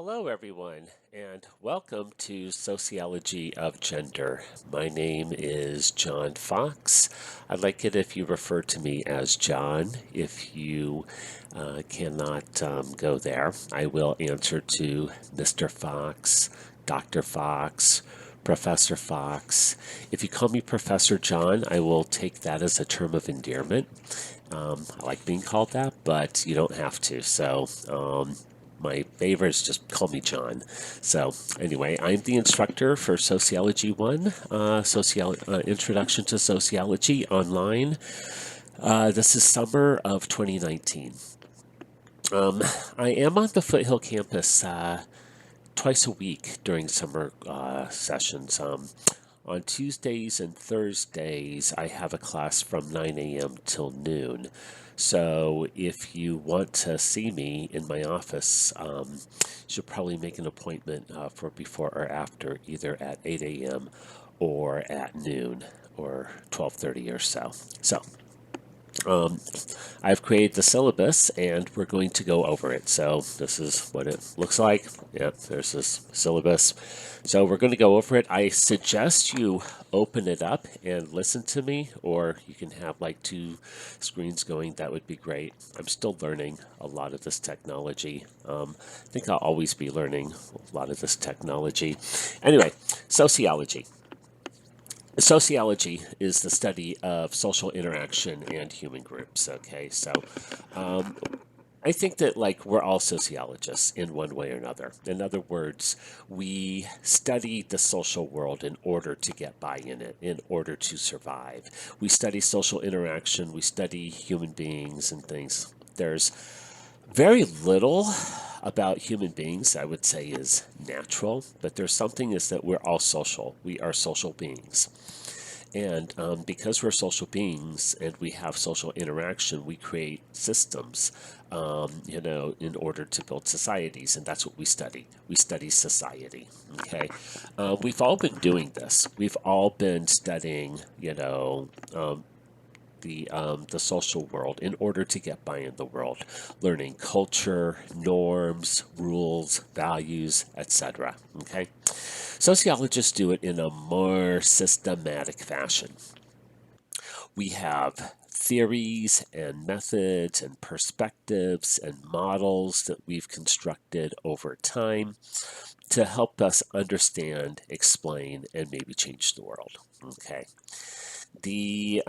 Hello, everyone, and welcome to Sociology of Gender. My name is John Fox. I'd like it if you refer to me as John. If you cannot go there, I will answer to Mr. Fox, Dr. Fox, Professor Fox. If you call me Professor John, I will take that as a term of endearment. I like being called that, but you don't have to. My favorite is just call me John. So anyway, I'm the instructor for Sociology 1, Introduction to Sociology online. This is summer of 2019. I am on the Foothill campus twice a week during summer sessions. On Tuesdays and Thursdays, I have a class from 9 a.m. till noon. So if you want to see me in my office, you should probably make an appointment for before or after, either at 8 a.m. or at noon or 12:30 or so. Um, I've created the syllabus and we're going to go over it. So this is what it looks like. Yep, there's this syllabus. So we're going to go over it. I suggest you open it up and listen to me, or you can have like two screens going. That would be great. I'm still learning a lot of this technology. I think I'll always be learning a lot of this technology. Anyway, sociology. Sociology is the study of social interaction and human groups. Okay, so um, I think that like we're all sociologists in one way or another. In other words, we study the social world in order to get by in it, in order to survive. We study social interaction, we study human beings and things. There's very little about human beings I would say is natural, but there's something is that we're all social. We are social beings. And because we're social beings and we have social interaction, we create systems, in order to build societies. And that's what we study. We study society. Okay. We've all been doing this. We've all been studying, the social world in order to get by in the world, learning culture, norms, rules, values, etc. Okay. Sociologists do it in a more systematic fashion. We have theories and methods and perspectives and models that we've constructed over time to help us understand, explain, and maybe change the world. Okay. The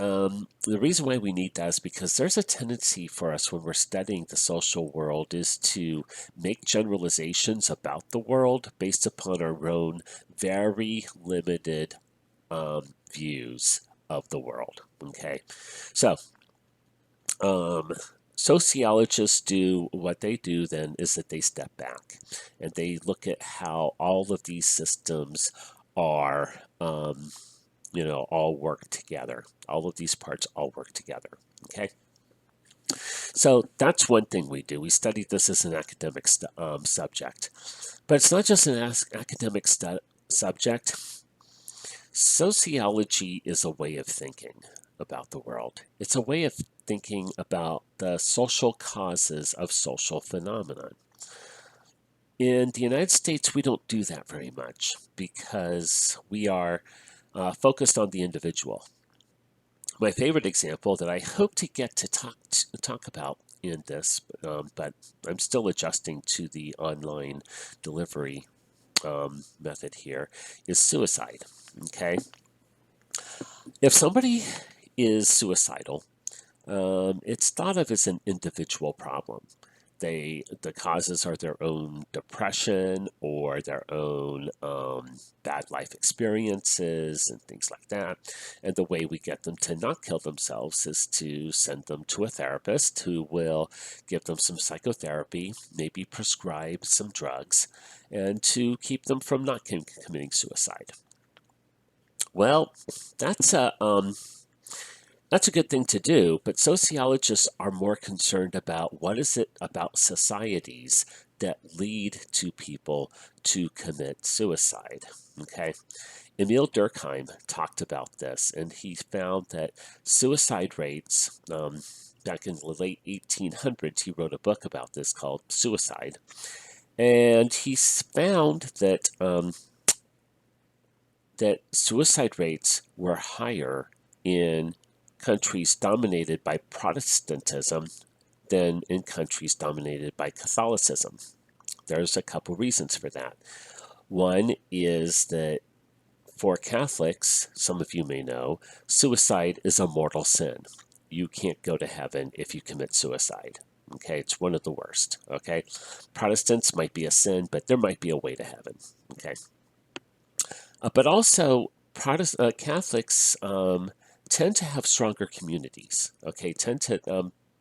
reason why we need that is because there's a tendency for us when we're studying the social world is to make generalizations about the world based upon our own very limited views of the world. Okay, so um, sociologists do what they do then is that they step back and they look at how all of these systems are all work together. All of these parts all work together. Okay. So that's one thing we do. We study this as an academic subject. But it's not just an academic subject. Sociology is a way of thinking about the world. It's a way of thinking about the social causes of social phenomenon. In the United States, we don't do that very much because we are focused on the individual. My favorite example that I hope to get to talk about in this, but I'm still adjusting to the online delivery method here, is suicide. Okay, if somebody is suicidal, it's thought of as an individual problem. The causes are their own depression or their own bad life experiences and things like that. And the way we get them to not kill themselves is to send them to a therapist who will give them some psychotherapy, maybe prescribe some drugs, and to keep them from not committing suicide. Well, that's a that's a good thing to do, but sociologists are more concerned about what is it about societies that lead to people to commit suicide. Okay. Emil Durkheim talked about this, and he found that suicide rates, back in the late 1800s, he wrote a book about this called Suicide. And he's found that that suicide rates were higher in countries dominated by Protestantism than in countries dominated by Catholicism. There's a couple reasons for that. One is that for Catholics, some of you may know, suicide is a mortal sin. You can't go to heaven if you commit suicide. Okay, it's one of the worst. Okay, Protestants might be a sin, but there might be a way to heaven. Okay, but also Catholics tend to have stronger communities. Okay,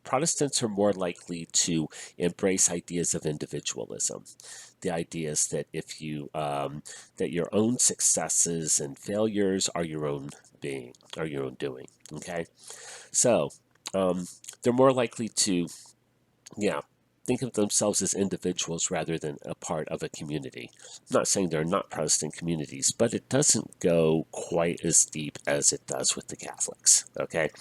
Protestants are more likely to embrace ideas of individualism. The idea is that if you that your own successes and failures are your own being, are your own doing. Okay, so um, they're more likely to, yeah, think of themselves as individuals rather than a part of a community. I'm not saying there are not Protestant communities, but it doesn't go quite as deep as it does with the Catholics. Okay,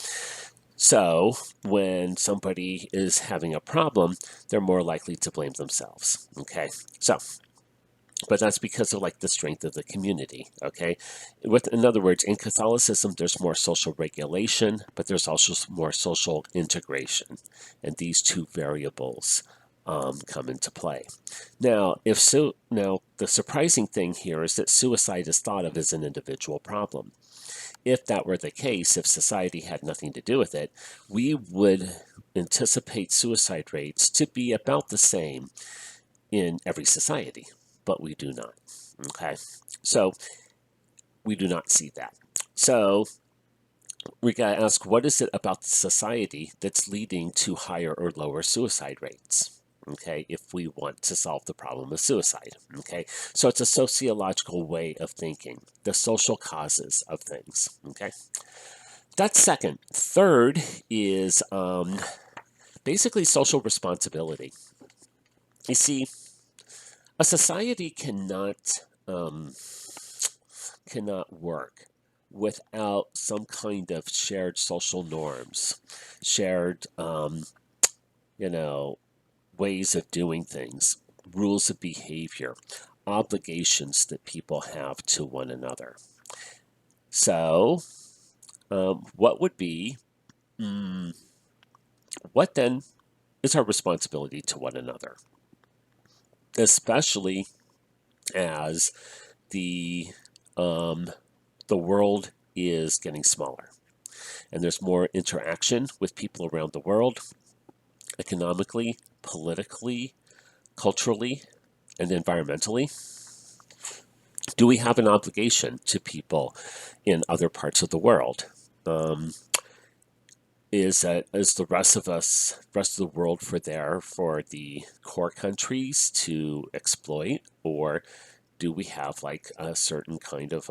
so when somebody is having a problem, they're more likely to blame themselves. Okay, so but that's because of like the strength of the community. Okay, in other words, in Catholicism there's more social regulation, but there's also more social integration, and these two variables come into play. Now the surprising thing here is that suicide is thought of as an individual problem. If that were the case, if society had nothing to do with it, we would anticipate suicide rates to be about the same in every society, but we do not. Okay, so we do not see that. So we got to ask, what is it about society that's leading to higher or lower suicide rates? Okay, if we want to solve the problem of suicide. Okay, so it's a sociological way of thinking, the social causes of things. Okay, that's second. Third is basically social responsibility. You see, a society cannot work without some kind of shared social norms, shared, you know, ways of doing things, rules of behavior, obligations that people have to one another. So, what would be, mm, what then is our responsibility to one another, especially as the um, the world is getting smaller and there's more interaction with people around the world, economically, politically, culturally, and environmentally. Do we have an obligation to people in other parts of the world? Um, is the rest of the world for the core countries to exploit, or do we have like a certain kind of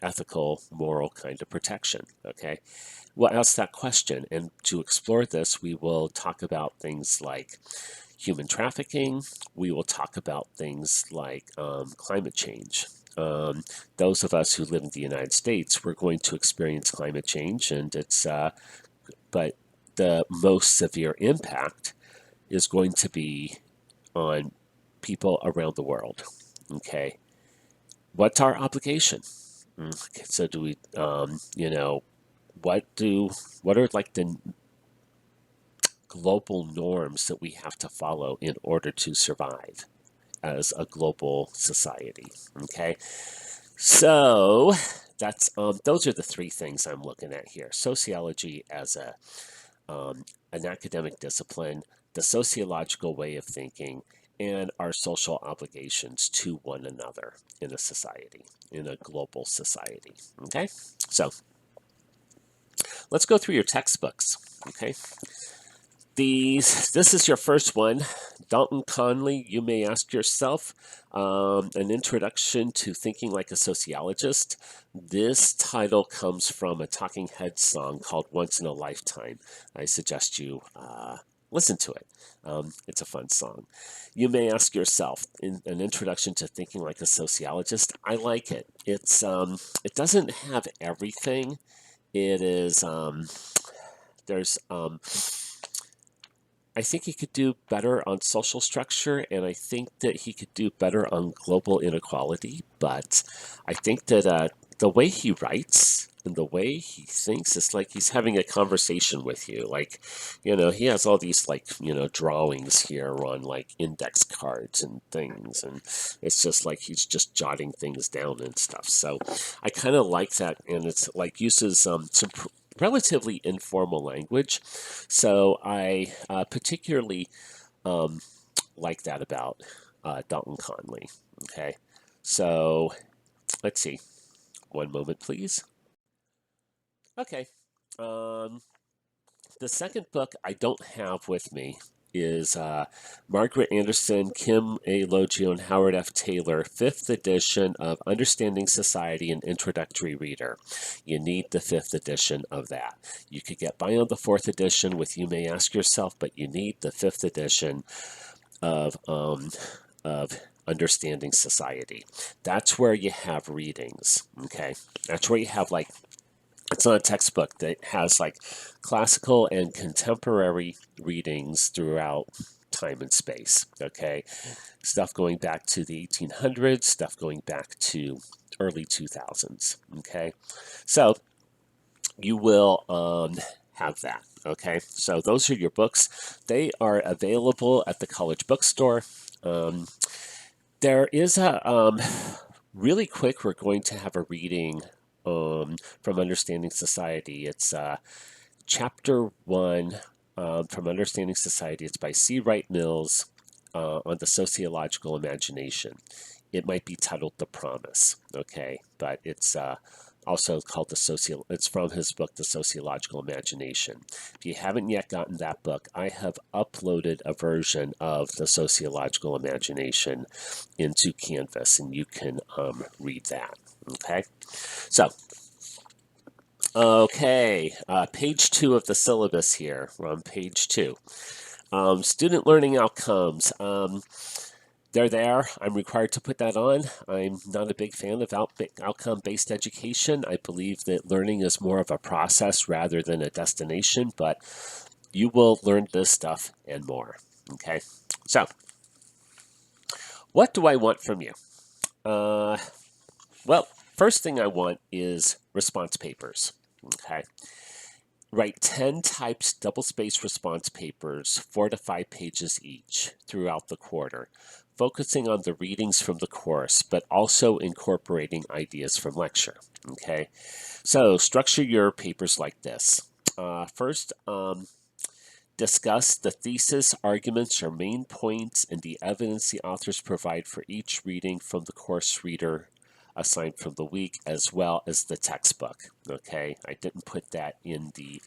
ethical, moral kind of protection? Okay, we'll ask that question, and to explore this, we will talk about things like human trafficking. We will talk about things like climate change. Those of us who live in the United States, we're going to experience climate change, and but the most severe impact is going to be on people around the world. Okay, what's our obligation? Okay, so do we, what are like the global norms that we have to follow in order to survive as a global society? Okay, so that's those are the three things I'm looking at here: sociology as an academic discipline, the sociological way of thinking, and our social obligations to one another in a society, in a global society. Okay, so let's go through your textbooks. Okay, this is your first one. Dalton Conley, you may ask yourself, an introduction to thinking like a sociologist. This title comes from a Talking Heads song called Once in a Lifetime. I suggest you listen to it. It's a fun song. You may ask yourself, an introduction to thinking like a sociologist. I like it. It doesn't have everything. It is there's I think he could do better on social structure, and I think that he could do better on global inequality. But I think that the way he writes and the way he thinks is like he's having a conversation with you. Like, he has all these like, drawings here on like index cards and things, and it's just like he's just jotting things down and stuff. So I kind of like that, and it's like uses some relatively informal language. So I particularly like that about Dalton Conley. Okay, so let's see. One moment, please. Okay. Um, the second book I don't have with me is Margaret Anderson, Kim A. Logio, and Howard F. Taylor, 5th edition of Understanding Society, an Introductory Reader. You need the 5th edition of that. You could get by on the 4th edition with You May Ask Yourself, but you need the 5th edition of Understanding Society. That's where you have readings, okay? That's where you have like, it's not a textbook that has like classical and contemporary readings throughout time and space, okay? Stuff going back to the 1800s, stuff going back to early 2000s, okay? So you will have that, okay? So those are your books. They are available at the college bookstore. There is a really quick, we're going to have a reading from Understanding Society. It's chapter 1 from Understanding Society. It's by C. Wright Mills on the sociological imagination. It might be titled The Promise, okay? But it's also called it's from his book, The Sociological Imagination. If you haven't yet gotten that book, I have uploaded a version of The Sociological Imagination into Canvas, and you can read that, okay? So, okay, page 2 of the syllabus here. We're on page 2. Student learning outcomes. They're there. I'm required to put that on. I'm not a big fan of outcome-based education. I believe that learning is more of a process rather than a destination, but you will learn this stuff and more. Okay, so what do I want from you? Well, first thing I want is response papers. Okay. Write 10 types double-spaced response papers, 4 to 5 pages each, throughout the quarter, focusing on the readings from the course, but also incorporating ideas from lecture. Okay, so structure your papers like this. First, discuss the thesis, arguments, or main points, and the evidence the authors provide for each reading from the course reader assigned from the week, as well as the textbook. Okay, I didn't put that in the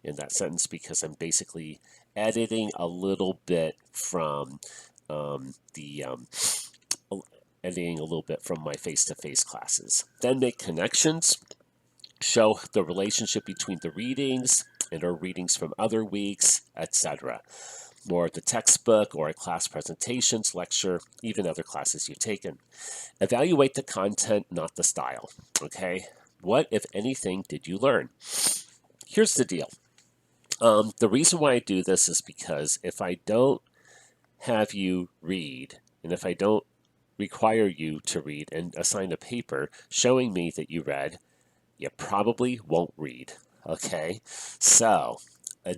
in that sentence because I'm basically editing a little bit from editing a little bit from my face-to-face classes. Then make connections. Show the relationship between the readings and our readings from other weeks, etc. More of the textbook or class presentations, lecture, even other classes you've taken. Evaluate the content, not the style. Okay? What, if anything, did you learn? Here's the deal. The reason why I do this is because if I don't have you read, and if I don't require you to read and assign a paper showing me that you read, you probably won't read. Okay? So,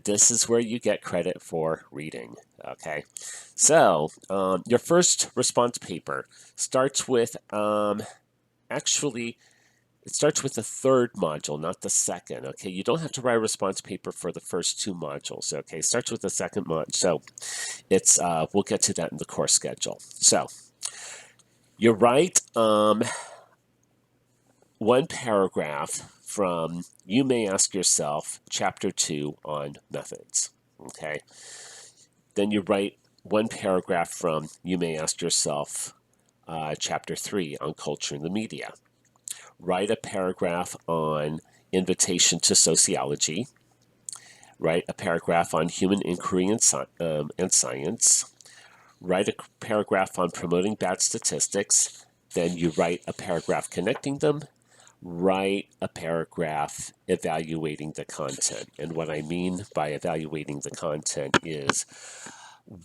this is where you get credit for reading. Okay? So, your first response paper starts with, actually, it starts with the third module, not the second. Okay? You don't have to write a response paper for the first 2 modules. Okay? It starts with the second module. So, it's, we'll get to that in the course schedule. So, you write one paragraph from You May Ask Yourself, Chapter 2 on methods. Okay. Then you write one paragraph from You May Ask Yourself, Chapter 3 on culture and the media. Write a paragraph on invitation to sociology. Write a paragraph on human inquiry and science. Write a paragraph on promoting bad statistics. Then you write a paragraph connecting them. write a paragraph evaluating the content. And what I mean by evaluating the content is,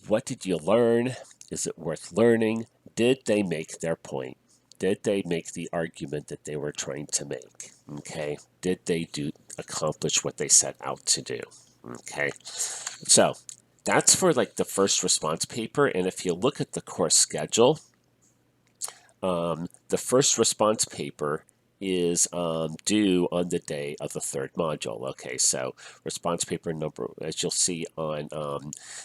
what did you learn? Is it worth learning? Did they make their point? Did they make the argument that they were trying to make? Okay. Did they accomplish what they set out to do? Okay. So that's for like the first response paper. And if you look at the course schedule, the first response paper is due on the day of the third module. Okay, so response paper number, as you'll see on,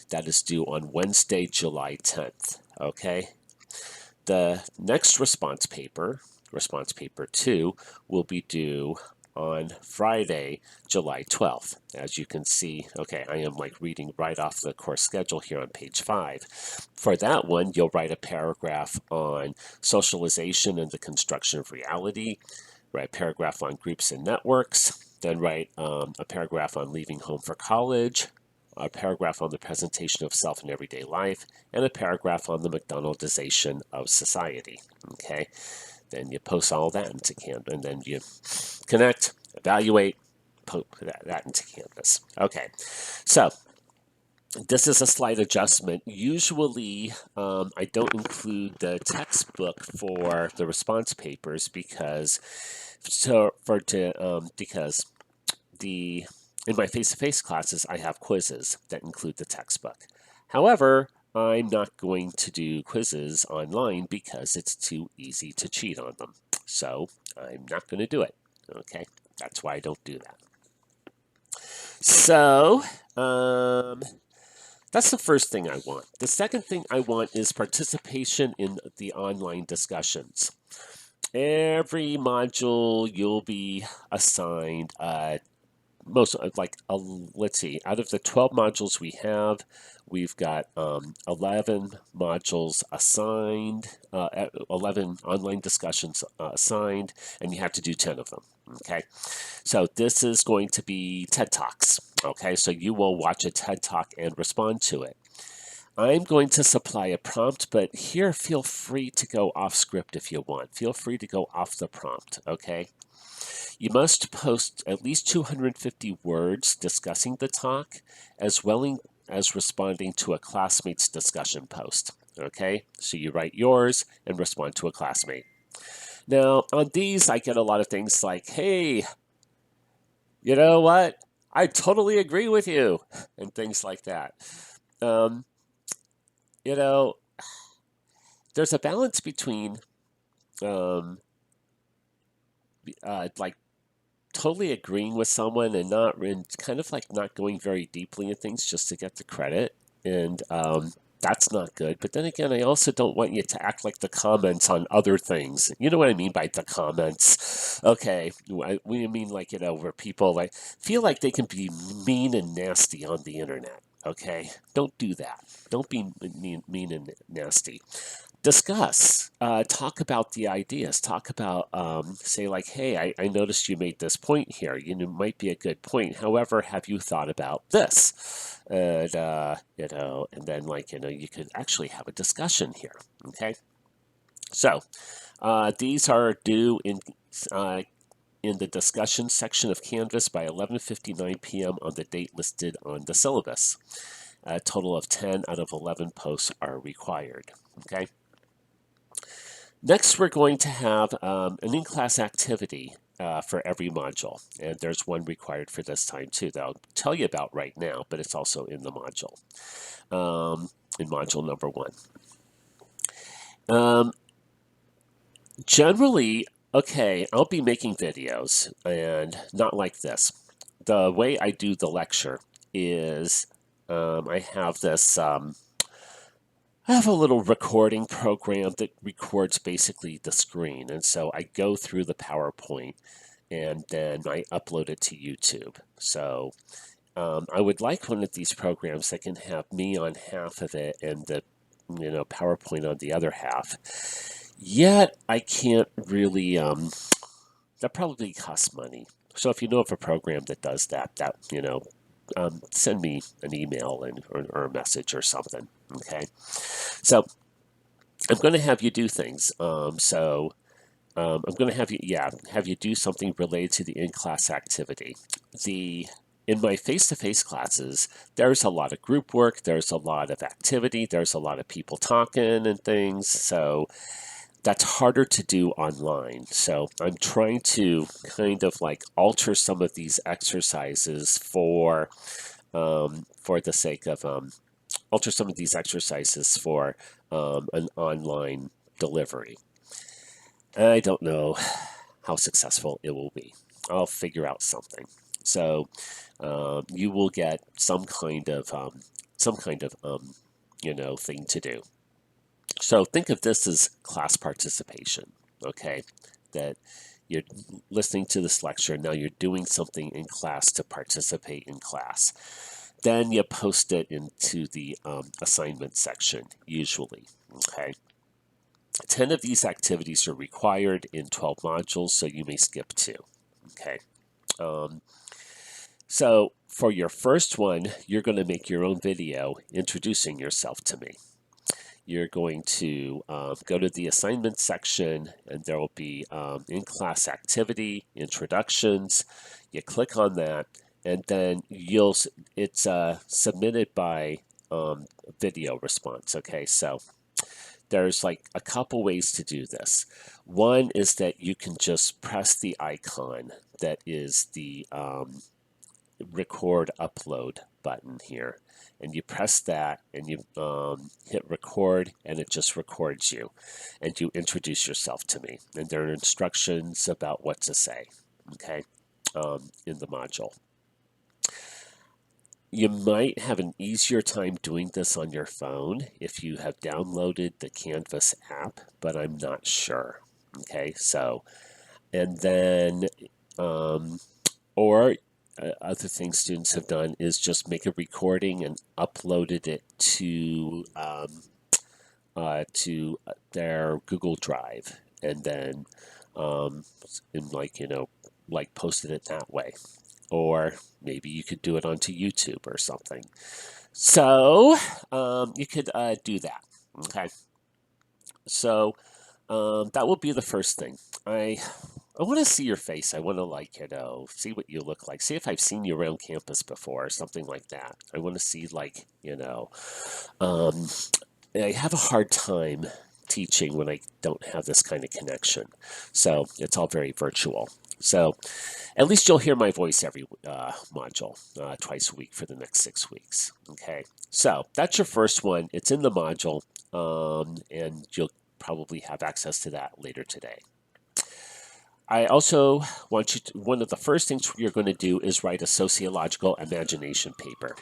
that is due on Wednesday, July 10th. Okay, the next response paper 2, will be due on Friday, July 12th. As you can see, okay, I am like reading right off the course schedule here on page 5. For that one, you'll write a paragraph on socialization and the construction of reality, write a paragraph on groups and networks, then write a paragraph on leaving home for college, a paragraph on the presentation of self in everyday life, and a paragraph on the McDonaldization of society. Okay, then you post all that into Canvas, and then you connect, evaluate, post that into Canvas. Okay, so this is a slight adjustment. Usually, I don't include the textbook for the response papers because in my face-to-face classes, I have quizzes that include the textbook. However, I'm not going to do quizzes online because it's too easy to cheat on them. So I'm not going to do it. Okay, that's why I don't do that. So that's the first thing I want. The second thing I want is participation in the online discussions. Every module you'll be assigned let's see, out of the 12 modules we have, we've got 11 modules assigned, 11 online discussions assigned, and you have to do 10 of them. Okay, so this is going to be TED Talks. Okay, so you will watch a TED Talk and respond to it. I'm going to supply a prompt, but here feel free to go off script if you want. Feel free to go off the prompt, okay? You must post at least 250 words discussing the talk, as well as responding to a classmate's discussion post. Okay, so you write yours and respond to a classmate. Now, on these, I get a lot of things like, hey, you know what? I totally agree with you, and things like that. You know, there's a balance between like totally agreeing with someone and kind of like not going very deeply in things just to get the credit, and that's not good. But then again, I also don't want you to act like the comments on other things. You know what I mean by the comments? Okay, we mean like, where people like feel like they can be mean and nasty on the internet. Okay, don't do that. Don't be mean and nasty. Discuss, talk about the ideas, talk about, say like, hey, I noticed you made this point here, it might be a good point, however, have you thought about this? And, and then like, you could actually have a discussion here, okay? So, these are due in the discussion section of Canvas by 11:59 p.m. on the date listed on the syllabus. A total of 10 out of 11 posts are required, okay? Next, we're going to have an in-class activity for every module, and there's one required for this time too that I'll tell you about right now, but it's also in the module, in module number 1. Generally, okay, I'll be making videos, and not like this. The way I do the lecture is I have this... I have a little recording program that records basically the screen, and so I go through the PowerPoint and then I upload it to YouTube. So I would like one of these programs that can have me on half of it and the PowerPoint on the other half. Yet I can't really. That probably costs money. So if you know of a program that does that, send me an email or a message or something. Okay. So I'm going to have you do things. So I'm going to have you do something related to the in-class activity. In my face-to-face classes, there's a lot of group work, there's a lot of activity, there's a lot of people talking and things. So that's harder to do online. So I'm trying to kind of like alter some of these exercises for the sake of alter some of these exercises for an online delivery. I don't know how successful it will be. I'll figure out something. So you will get some kind of thing to do. So think of this as class participation. Okay, that you're listening to this lecture. Now you're doing something in class to participate in class. Then you post it into the assignment section, usually. Okay. 10 of these activities are required in 12 modules, so you may skip 2. Okay. So for your first one, you're going to make your own video introducing yourself to me. You're going to go to the assignment section, and there will be in-class activity, introductions. You click on that, and then it's submitted by video response. Okay, so there's like a couple ways to do this. One is that you can just press the icon that is the record upload button here, and you press that and you hit record, and it just records you, and you introduce yourself to me, and there are instructions about what to say, okay, in the module. You might have an easier time doing this on your phone if you have downloaded the Canvas app, but I'm not sure. Okay, so, and then, or other things students have done is just make a recording and uploaded it to their Google Drive, and then like posted it that way. Or maybe you could do it onto YouTube or something. So you could do that. Okay. So that will be the first thing. I want to see your face. I want to see what you look like. See if I've seen you around campus before or something like that. I want to see I have a hard time teaching when I don't have this kind of connection. So it's all very virtual. So at least you'll hear my voice every module, twice a week for the next 6 weeks. Okay, so that's your first one. It's in the module, and you'll probably have access to that later today. I also want one of the first things you're going to do is write a sociological imagination paper.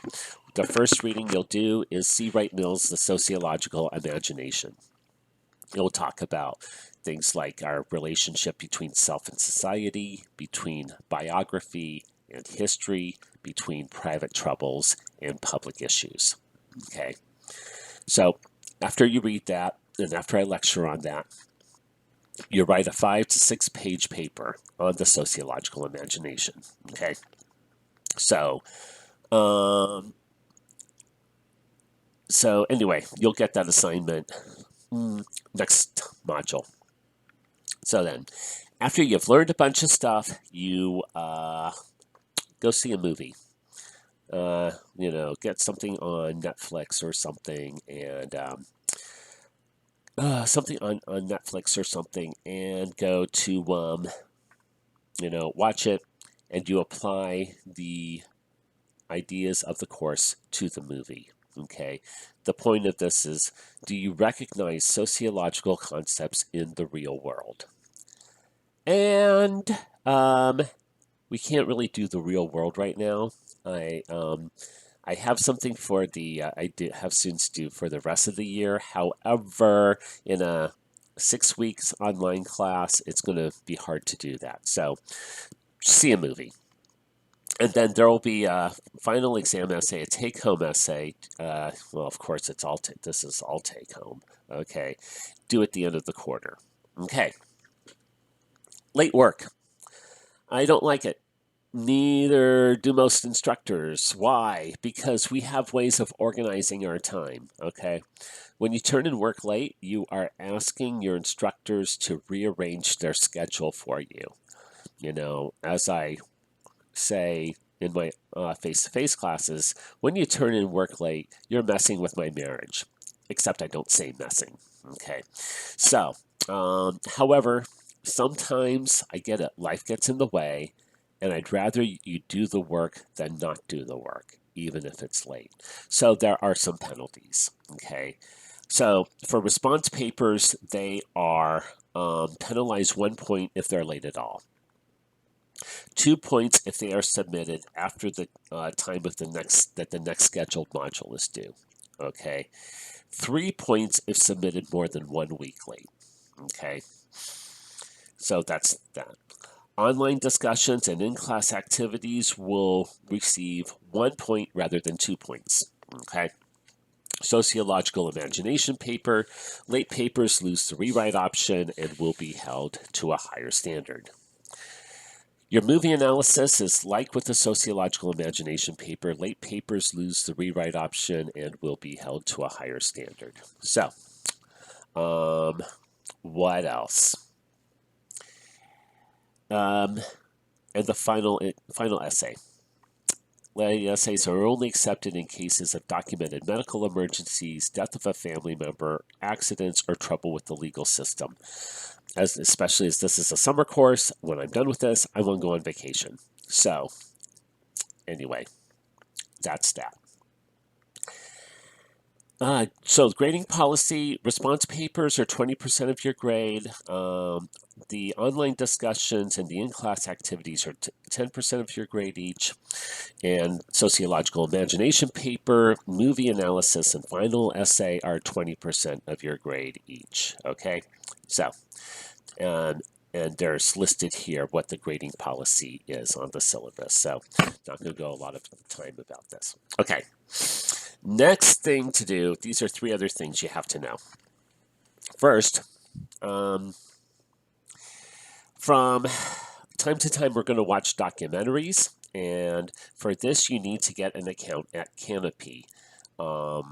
The first reading you'll do is C. Wright Mills' The Sociological Imagination. It'll talk about things like our relationship between self and society, between biography and history, between private troubles and public issues. Okay, so after you read that, and after I lecture on that, you write a 5 to 6 page paper on the sociological imagination. Okay, so anyway, you'll get that assignment next module. So then, after you've learned a bunch of stuff, you go see a movie. Get something on Netflix or something, and something on Netflix or something, and go to watch it, and you apply the ideas of the course to the movie. Okay, the point of this is, do you recognize sociological concepts in the real world? And we can't really do the real world right now. I have something for I have students do for the rest of the year. However, in a 6 weeks online class, it's going to be hard to do that. So see a movie. And then there will be a final exam essay, a take-home essay. Well, of course, this is all take-home. Okay, due at the end of the quarter. Okay, late work. I don't like it. Neither do most instructors. Why? Because we have ways of organizing our time, okay? When you turn in work late, you are asking your instructors to rearrange their schedule for you. As I say in my face-to-face classes, when you turn in work late, you're messing with my marriage. Except I don't say messing, okay? So, however, sometimes I get it. Life gets in the way, and I'd rather you do the work than not do the work, even if it's late. So there are some penalties, okay? So for response papers, they are penalized 1 point if they're late at all. 2 points if they are submitted after the time of the next scheduled module is due. Okay. 3 points if submitted more than 1 week late. Okay. So that's that. Online discussions and in-class activities will receive 1 point rather than 2 points. Okay. Sociological imagination paper, late papers lose the rewrite option and will be held to a higher standard. Your movie analysis is like with the sociological imagination paper. Late papers lose the rewrite option and will be held to a higher standard. So, what else? And the final essay. Essays are only accepted in cases of documented medical emergencies, death of a family member, accidents, or trouble with the legal system. Especially as this is a summer course, when I'm done with this, I want to go on vacation. So, anyway, that's that. So grading policy, response papers are 20% of your grade. The online discussions and the in-class activities are 10% of your grade each. And sociological imagination paper, movie analysis, and final essay are 20% of your grade each. Okay, so and there's listed here what the grading policy is on the syllabus. So not going to go a lot of time about this. Okay. Next thing to do, these are 3 other things you have to know. First, from time to time, we're going to watch documentaries. And for this, you need to get an account at Canopy. So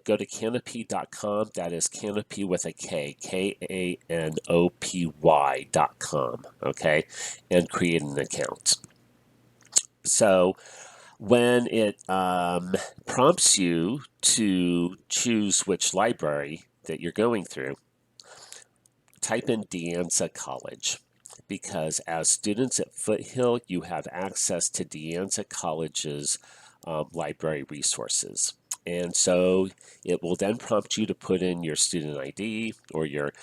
go to canopy.com. That is Canopy with a K, Kanopy.com. Okay, and create an account. So when it prompts you to choose which library that you're going through, type in De Anza College, because as students at Foothill, you have access to De Anza College's library resources. And so it will then prompt you to put in your student ID or your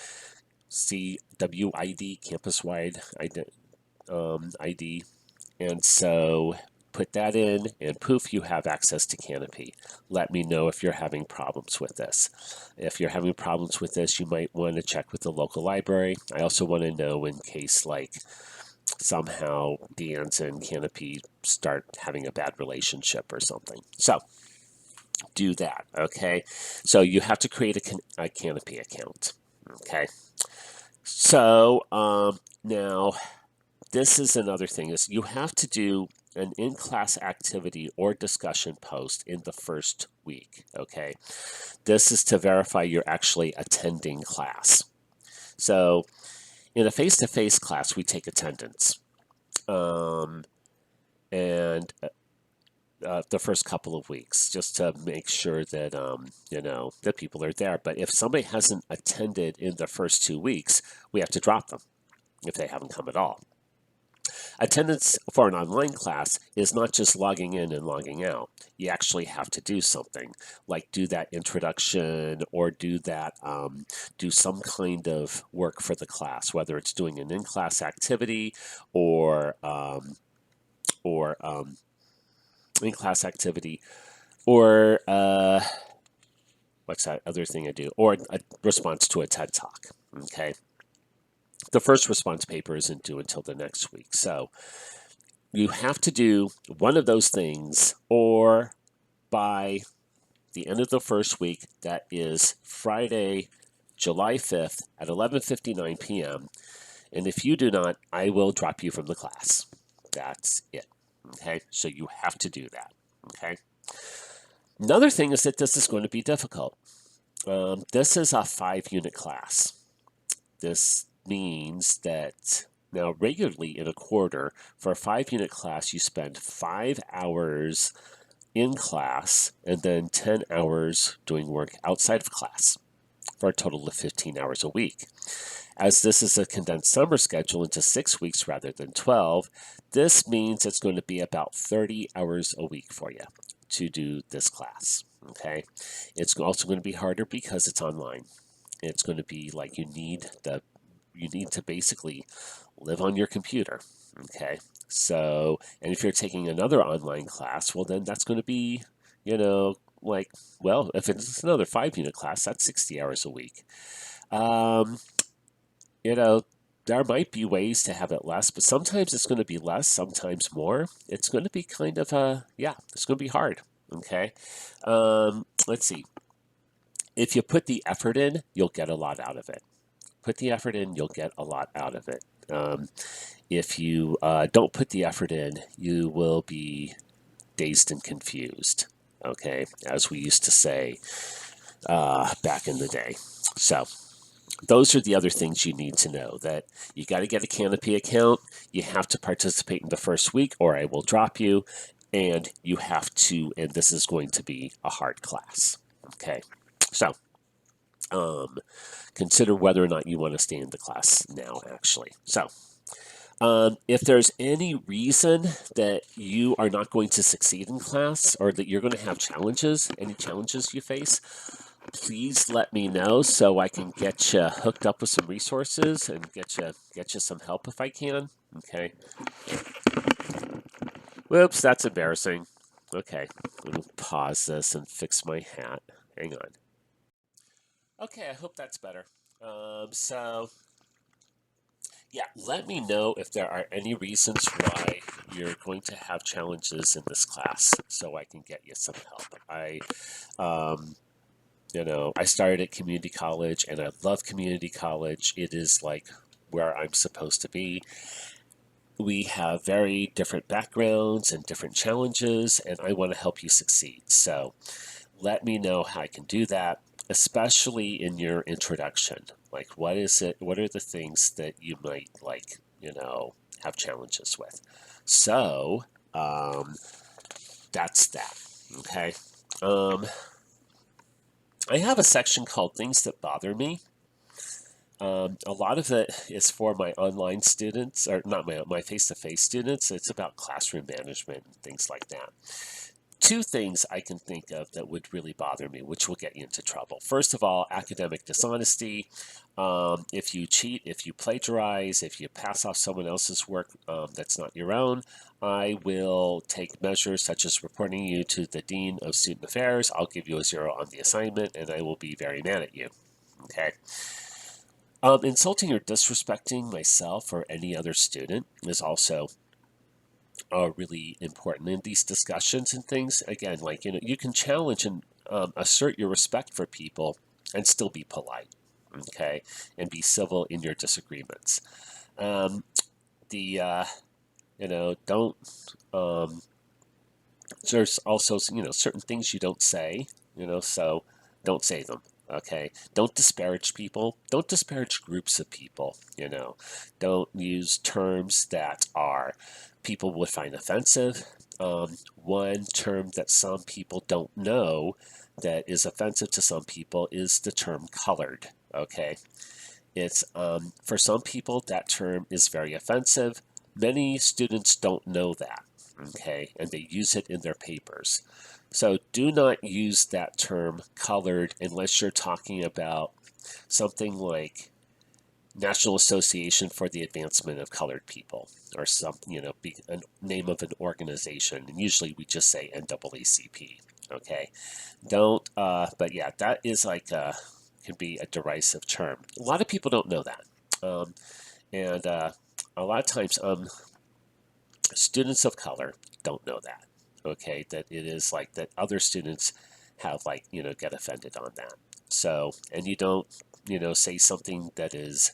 CWID, campus-wide ID. And so put that in, and poof, you have access to Canopy. Let me know if you're having problems with this. If you're having problems with this, you might want to check with the local library. I also want to know in case, like, somehow De Anza and Canopy start having a bad relationship or something. So do that, okay? So you have to create a Canopy account, okay? So now this is another thing, is you have to do an in-class activity or discussion post in the first week, okay? This is to verify you're actually attending class. So in a face-to-face class, we take attendance. And the first couple of weeks, just to make sure that that people are there. But if somebody hasn't attended in the first 2 weeks, we have to drop them if they haven't come at all. Attendance for an online class is not just logging in and logging out. You actually have to do something, like do that introduction or do some kind of work for the class, whether it's doing an in-class activity or in-class activity, or what's that other thing I do? Or a response to a TED Talk, okay? The first response paper isn't due until the next week. So you have to do one of those things, or by the end of the first week, that is Friday, July 5th at 11:59 p.m. And if you do not, I will drop you from the class. That's it. Okay, so you have to do that. Okay. Another thing is that this is going to be difficult. This is a 5 unit class. This means that now, regularly in a quarter, for a 5 unit class, you spend 5 hours in class and then 10 hours doing work outside of class for a total of 15 hours a week. As this is a condensed summer schedule into 6 weeks rather than 12, this means it's going to be about 30 hours a week for you to do this class. Okay, it's also going to be harder because it's online. It's going to be like you need to basically live on your computer. Okay, so and if you're taking another online class, well then that's going to be, like, well, if it's another 5 unit class, that's 60 hours a week. Um, you know, there might be ways to have it less, but sometimes it's going to be less, sometimes more. It's going to be kind of it's going to be hard. Okay. Let's see. If you put the effort in, you'll get a lot out of it. Put the effort in, you'll get a lot out of it. If you don't put the effort in, you will be dazed and confused. Okay, as we used to say back in the day. So, those are the other things you need to know, that you got to get a Canopy account, you have to participate in the first week or I will drop you, and you have to, and this is going to be a hard class. Okay, so consider whether or not you want to stay in the class now, actually. So if there's any reason that you are not going to succeed in class or that you're going to have challenges, any challenges you face, please let me know so I can get you hooked up with some resources and get you some help if I can. Okay. Whoops, that's embarrassing. Okay, let me pause this and fix my hat. Hang on. Okay, I hope that's better. So yeah, let me know if there are any reasons why you're going to have challenges in this class so I can get you some help. Um, I started at community college and I love community college. It is like where I'm supposed to be. We have very different backgrounds and different challenges, and I want to help you succeed. So let me know how I can do that, especially in your introduction. Like, what is it? What are the things that you might have challenges with? So, that's that. Okay. Um, I have a section called Things That Bother Me. A lot of it is for my online students, or not my face-to-face students. It's about classroom management and things like that. Two things I can think of that would really bother me, which will get you into trouble. First of all, academic dishonesty. If you cheat, if you plagiarize, if you pass off someone else's work that's not your own, I will take measures such as reporting you to the Dean of Student Affairs. I'll give you a 0 on the assignment, and I will be very mad at you. Okay. Insulting or disrespecting myself or any other student is also really important in these discussions and things. Again, you can challenge and assert your respect for people and still be polite, okay, and be civil in your disagreements. Um, the don't. There's also certain things you don't say, so don't say them. Okay, don't disparage people. Don't disparage groups of people. Don't use terms that are people would find offensive. One term that some people don't know that is offensive to some people is the term colored. Okay, it's for some people that term is very offensive. Many students don't know that. Okay, and they use it in their papers. So do not use that term colored unless you're talking about something like National Association for the Advancement of Colored People, or some, be a name of an organization. And usually we just say NAACP. Okay, don't. But yeah, that is can be a derisive term. A lot of people don't know that, and a lot of times students of color don't know that. Okay, that it is like that other students have get offended on that. So, and you don't say something that is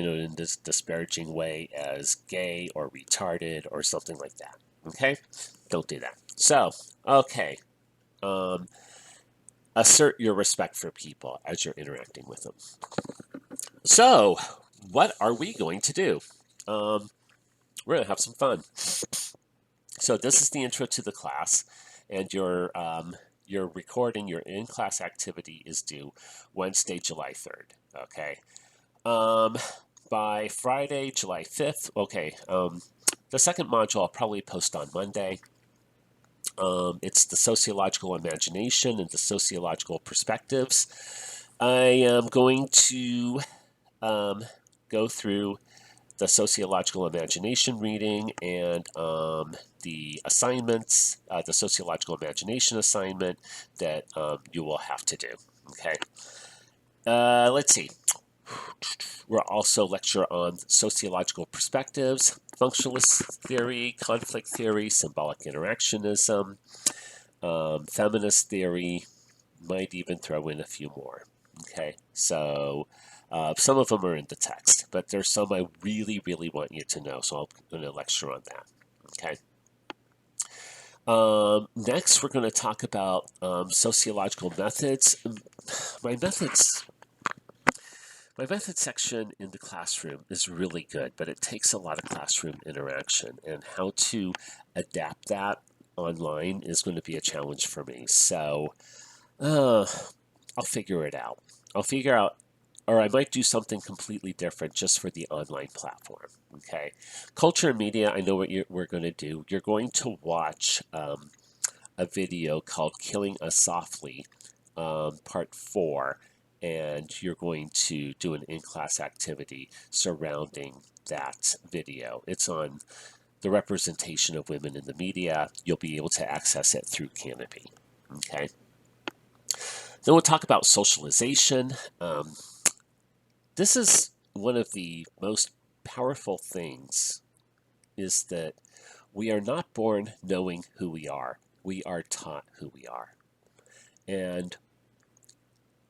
in this disparaging way as gay or retarded or something like that. Okay? Don't do that. So, okay. Assert your respect for people as you're interacting with them. So, what are we going to do? We're going to have some fun. So, this is the intro to the class, and your recording, your in-class activity is due Wednesday, July 3rd. Okay. By Friday, July 5th. Okay. The second module I'll probably post on Monday. It's the sociological imagination and the sociological perspectives. I am going to go through the sociological imagination reading and the assignments, the sociological imagination assignment that you will have to do. Okay. Let's see. We'll also lecture on sociological perspectives, functionalist theory, conflict theory, symbolic interactionism, feminist theory, might even throw in a few more. Okay, so some of them are in the text, but there's some I really, really want you to know, so I'm going to lecture on that. Okay. Next, we're going to talk about sociological methods. My methods My method section in the classroom is really good, but it takes a lot of classroom interaction, and how to adapt that online is going to be a challenge for me. So I'll figure it out. I'll figure out, or I might do something completely different just for the online platform. Okay. Culture and media, I know what we're going to do. You're going to watch a video called Killing Us Softly, Part 4, and you're going to do an in-class activity surrounding that video. It's on the representation of women in the media. You'll be able to access it through Canopy. Okay. Then we'll talk about socialization. This is one of the most powerful things, is that we are not born knowing who we are. We are taught who we are. And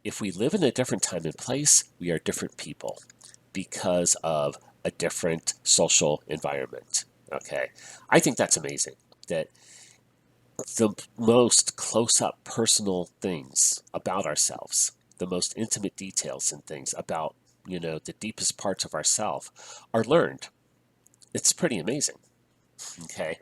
if we live in a different time and place, we are different people because of a different social environment. Okay. I think that's amazing that the most close-up personal things about ourselves, the most intimate details and things about, the deepest parts of ourselves are learned. It's pretty amazing. Okay.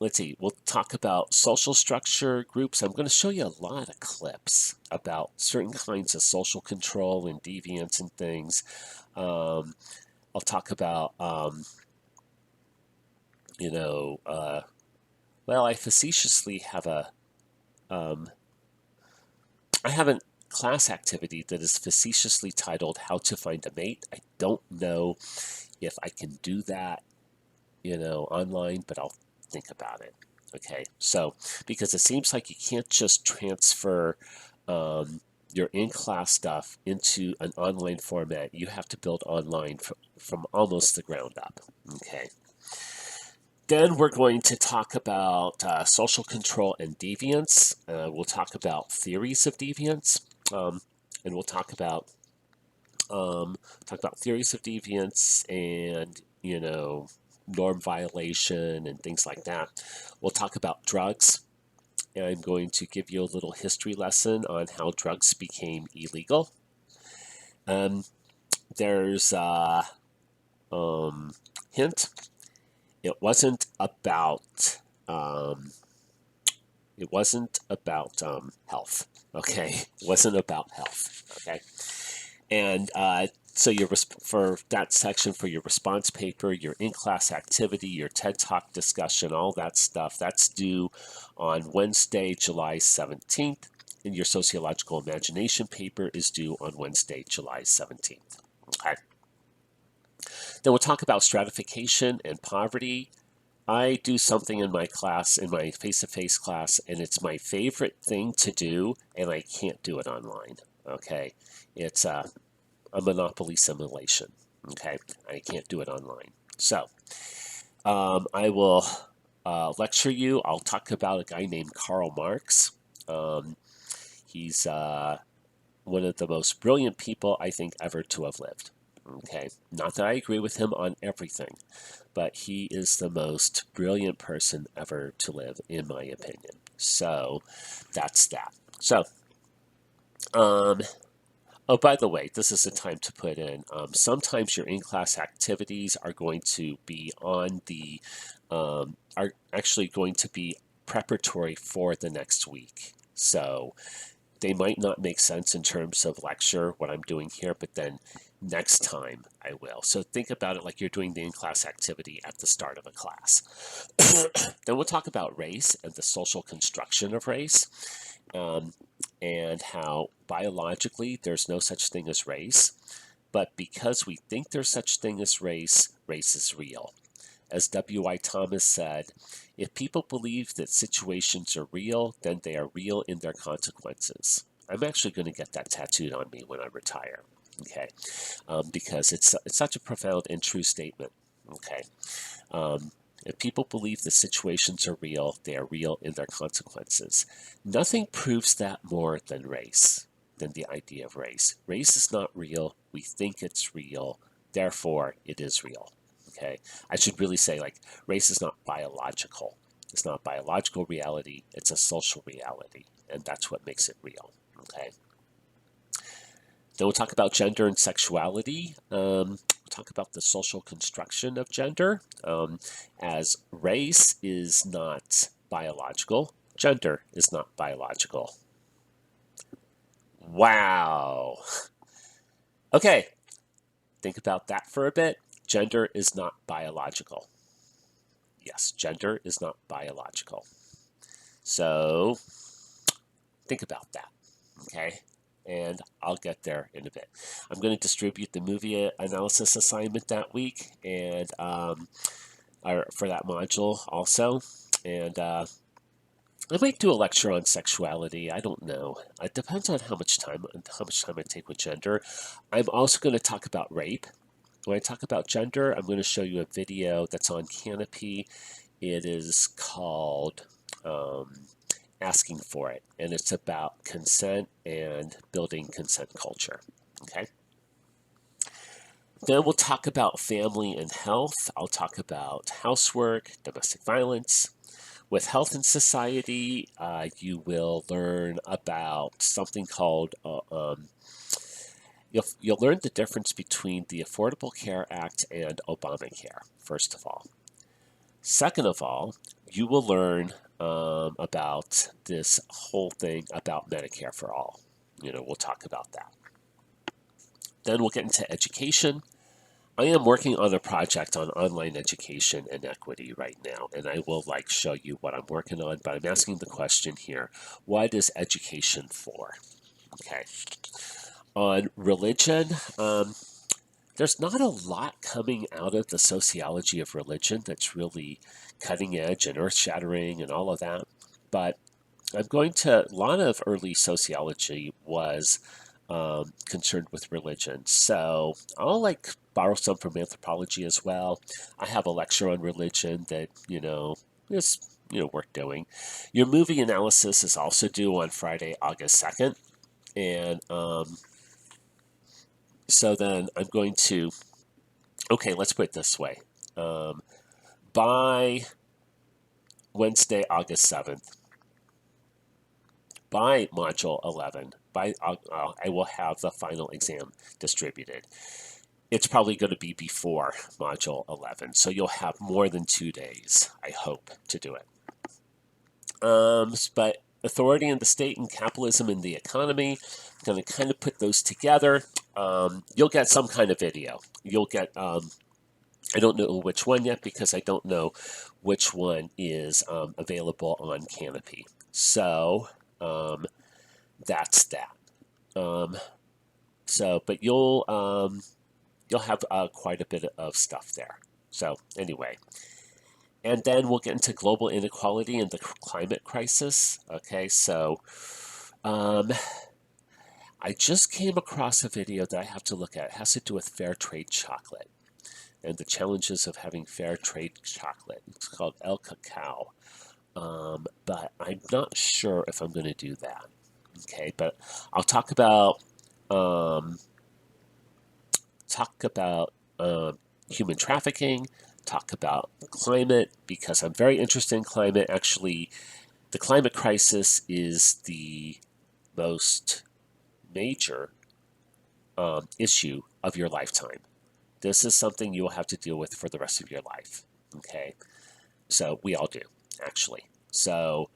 Let's see, we'll talk about social structure, groups. I'm going to show you a lot of clips about certain kinds of social control and deviance and things. I'll talk about, I facetiously have I have a class activity that is facetiously titled How to Find a Mate. I don't know if I can do that, online, but I'll think about it. Okay, so because it seems like you can't just transfer your in-class stuff into an online format. You have to build online from almost the ground up. Okay. Then we're going to talk about social control and deviance. We'll talk about theories of deviance, and we'll talk about theories of deviance and norm violation and things like that. We'll talk about drugs. And I'm going to give you a little history lesson on how drugs became illegal. There's a hint. It wasn't about health. Okay, it wasn't about health. Okay, and so for that section, for your response paper, your in-class activity, your TED Talk discussion, all that stuff, that's due on Wednesday, July 17th, and your sociological imagination paper is due on Wednesday, July 17th. Okay. Then we'll talk about stratification and poverty. I do something in my class, in my face-to-face class, and it's my favorite thing to do, and I can't do it online. Okay. It's a Monopoly simulation. Okay, I can't do it online. So I will lecture you. I'll talk about a guy named Karl Marx. He's one of the most brilliant people I think ever to have lived. Okay, not that I agree with him on everything, but he is the most brilliant person ever to live, in my opinion. So that's that. So, um, oh, by the way, this is the time to put in. Sometimes your in-class activities are going to be are actually going to be preparatory for the next week. So they might not make sense in terms of lecture, what I'm doing here, but then next time I will. So think about it like you're doing the in-class activity at the start of a class. Then we'll talk about race and the social construction of race, um, and how biologically there's no such thing as race, but because we think there's such thing as race, race is real. As W.I. Thomas said, if people believe that situations are real, then they are real in their consequences. I'm actually going to get that tattooed on me when I retire, okay? Because it's such a profound and true statement, okay? If people believe the situations are real, they are real in their consequences. Nothing proves that more than race, than the idea of race. Race is not real. We think it's real. Therefore, it is real. Okay? I should really say, like, race is not biological. It's not biological reality. It's a social reality. And that's what makes it real. Okay? Then we'll talk about gender and sexuality. We'll talk about the social construction of gender. As race is not biological, gender is not biological. Wow. Okay, think about that for a bit. Gender is not biological. Yes, gender is not biological. So think about that. Okay? And I'll get there in a bit. I'm going to distribute the movie analysis assignment that week, and for that module also. And I might do a lecture on sexuality. I don't know. It depends on how much time I take with gender. I'm also going to talk about rape. When I talk about gender, I'm going to show you a video that's on Canopy. It is called Asking for It, and it's about consent and building consent culture. Okay. Then we'll talk about family and health. I'll talk about housework, domestic violence. With health and society, you will learn about something called you'll learn the difference between the Affordable Care Act and Obamacare, first of all. Second of all, you will learn about this whole thing about Medicare for all. We'll talk about that. Then we'll get into education. I am working on a project on online education and equity right now, and I will show you what I'm working on, but I'm asking the question here, what is education for? Okay. On religion, there's not a lot coming out of the sociology of religion that's really cutting edge and earth-shattering and all of that, but a lot of early sociology was concerned with religion. So I'll borrow some from anthropology as well. I have a lecture on religion that, is, worth doing. Your movie analysis is also due on Friday, August 2nd. And so then I'm going to, okay, let's put it this way. By Wednesday, August 7th, by Module 11, I will have the final exam distributed. It's probably going to be before Module 11, so you'll have more than 2 days, I hope, to do it. But authority in the state and capitalism in the economy, I'm going to kind of put those together. You'll get some kind of video. You'll get, I don't know which one yet because I don't know which one is available on Canopy. So that's that. But you'll have quite a bit of stuff there. So anyway, and then we'll get into global inequality and the climate crisis. Okay, so I just came across a video that I have to look at. It has to do with fair trade chocolate and the challenges of having fair trade chocolate. It's called El Cacao. But I'm not sure if I'm going to do that. Okay, but I'll talk about talk about human trafficking, talk about climate, because I'm very interested in climate. Actually, the climate crisis is the most major issue of your lifetime. This is something you will have to deal with for the rest of your life. Okay, so we all do, actually. So,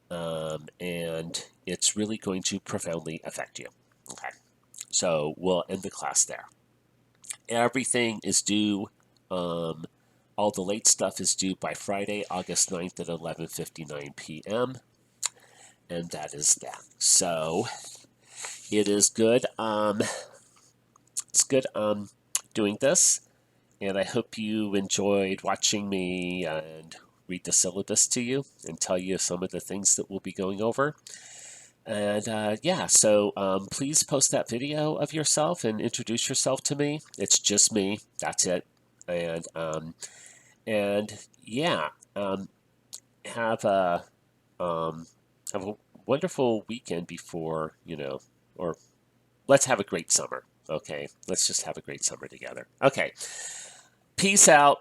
and it's really going to profoundly affect you. Okay, so we'll end the class there. Everything is due. All the late stuff is due by Friday, August 9th at 11:59 p.m. And that is that. So it is good. It's good doing this, and I hope you enjoyed watching me and read the syllabus to you and tell you some of the things that we'll be going over. And yeah, so please post that video of yourself and introduce yourself to me. It's just me. That's it. And yeah, have a have a wonderful weekend before or let's have a great summer. Okay, let's just have a great summer together. Okay, peace out.